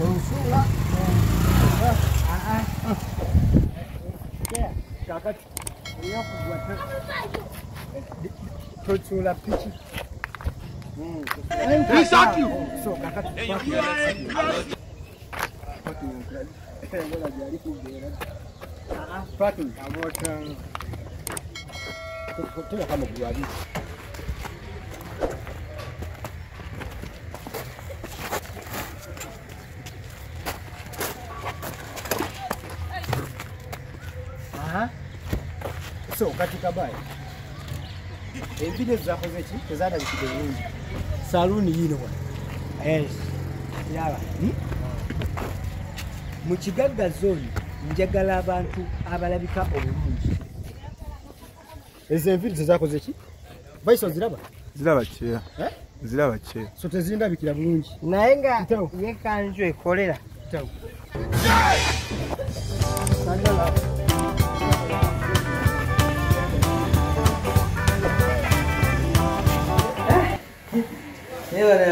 Tonsuula. Kakati. Tonsuula piki. He shot you. So kakati. Parking about tell how much you are. So katika bai video zakoze ki tezada bikide bulungi saluni yino wa yes yaba mu Kigagga Zone njagala abantu abalabika obulungi ezo video zakoze ki baiso ziraba kye ziraba kye so tezinda bikira bulungi naye nga yekanju ekolera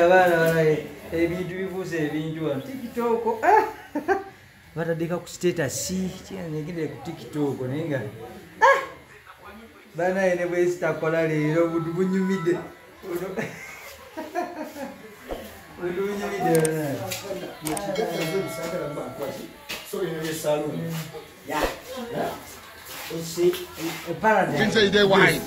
abaana ebintu bibuuza ebintu wano tikitoko batadeka ku status kyenegedde ku tikitoko naye nga banaye ne bwezitakola leero obuddu bunyumidde Didn't say they wine.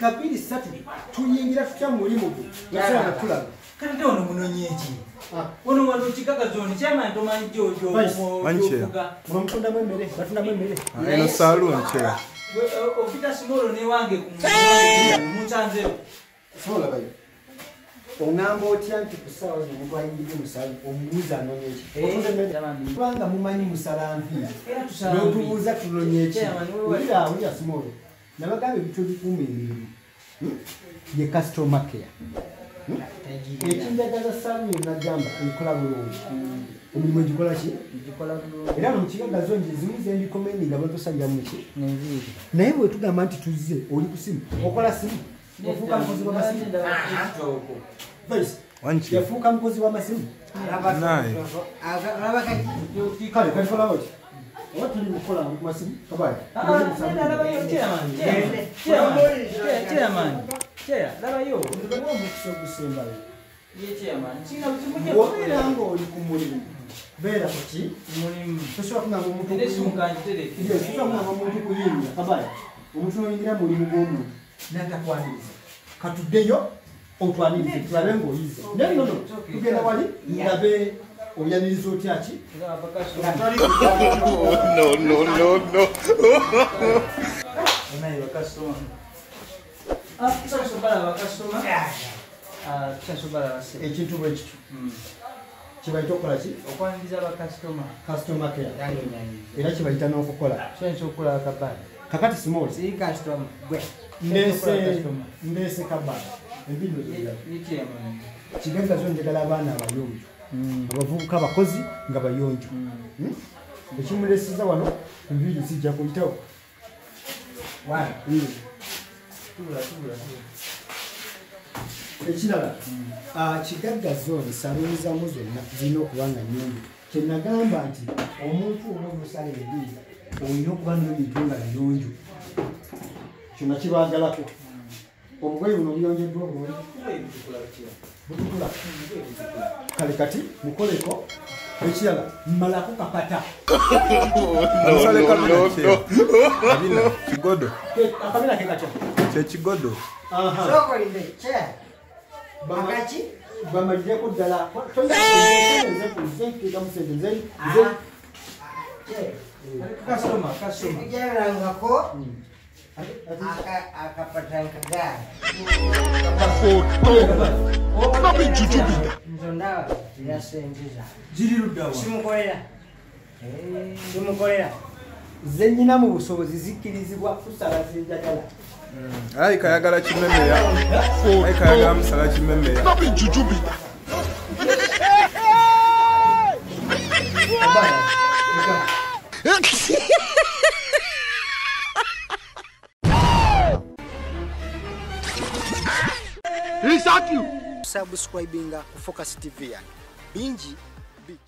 Kabiri satu tuyingira tutya mulimu gwe nasanga tulaba kati ono munonyeeki ono wano Kigagga Zone kyama ntomanyi jojo omukunda mwemmere batunda mwemmere eno saloon kye opita simolo newange muchanze sola bayo ongamba otya nti kusaawa omuntu ayingidde musalu omubuuza anonyeeki kubanga mumanyi musalampi n'otubuuza tunonyeeki ulira simolo nabagambe ebintu ebikuuma emirimu ye customer care ekinjagaza saamu yonagamba ekola bulungi emirimu egikola ki era no mu Kigagga Zone ezimu zendikomendi nga batosalira muki naye bwetugamba nti tuzze oli ku simu okola simu yafuuka mukozi w'amasimu yafuuka mukozi w'amasimu kale kalikola oti oba tuli mukola ku masimu kabaye labayo omukisa ogusembayo wobeera nga oli ku mulimu beera kuki tosobola kungamba omuntu kuyingira kabaye omuntu noyingira mulimu gw'omuntu natakwaniriza katuddeyo otwanirize tulabe ng'oyize naye nono tugenda wali ndabe oyaniriza otya ki ekintu bwe kityo kibayita okukola ki okwaniriza customer care era kibayita n'okukola okula kabali kakati small si customer gwe ndeese kabali ebido Kigagga Zone njagala abaana abayonjo abavubuka abakozi nga bayonjo ekimulesiza wano bibiri sijja kuyitawo ekirala Kigagga Zone saluuni zamu zonna zirina okuba nga nnyonjo kyenagamba nti omuntu oba omusala ebiri olina okuba n'ebintu nga biyonjo kyonna kibaagalako obugoye buno buyonjeddwa obulungi butukula kale kati mukoleko ekirala mmalako kapata kigodo akabina ke katya kyekigodo bamaliddeko ddala zenyina mu busobozi zikkirizibwa kusala zenjagala ayi kayagala kimemeya ayi kayagala musala kimemeya Subscribing ku Focus TV yange bingi